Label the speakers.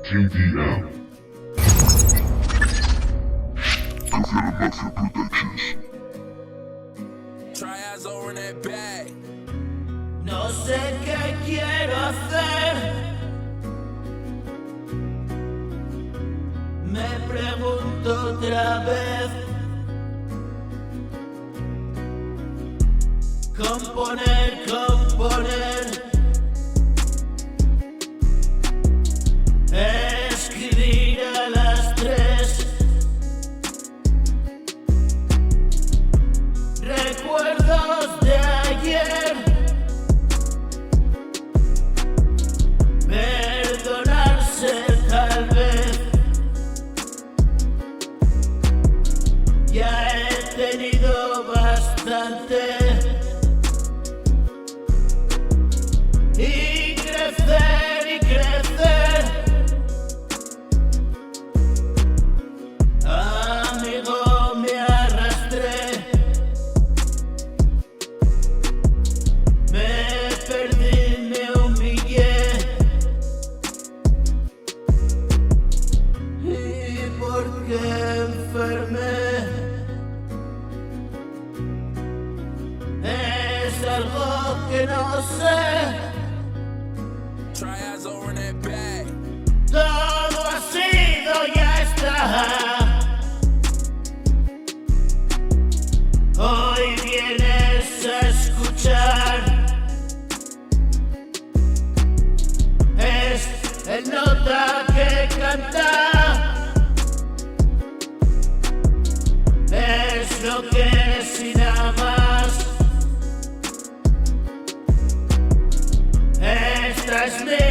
Speaker 1: Team DM. Confirm Mafia Productions.
Speaker 2: Triads over in that bag.
Speaker 3: No sé qué quiero hacer. Me pregunto otra vez. Componer. Escribir a las 3. Recuerdos de ayer. Perdonarse tal vez. Ya he tenido bastante. Y crecer. Amigo, me arrastré. Me perdí, me humillé. ¿Y por qué enfermé? Es algo que no sé.
Speaker 2: Triads over in that bag.
Speaker 3: Todo ha sido, ya está. Hoy vienes a escuchar. Es el nota que canta. Es lo que es y nada más. Esta es mi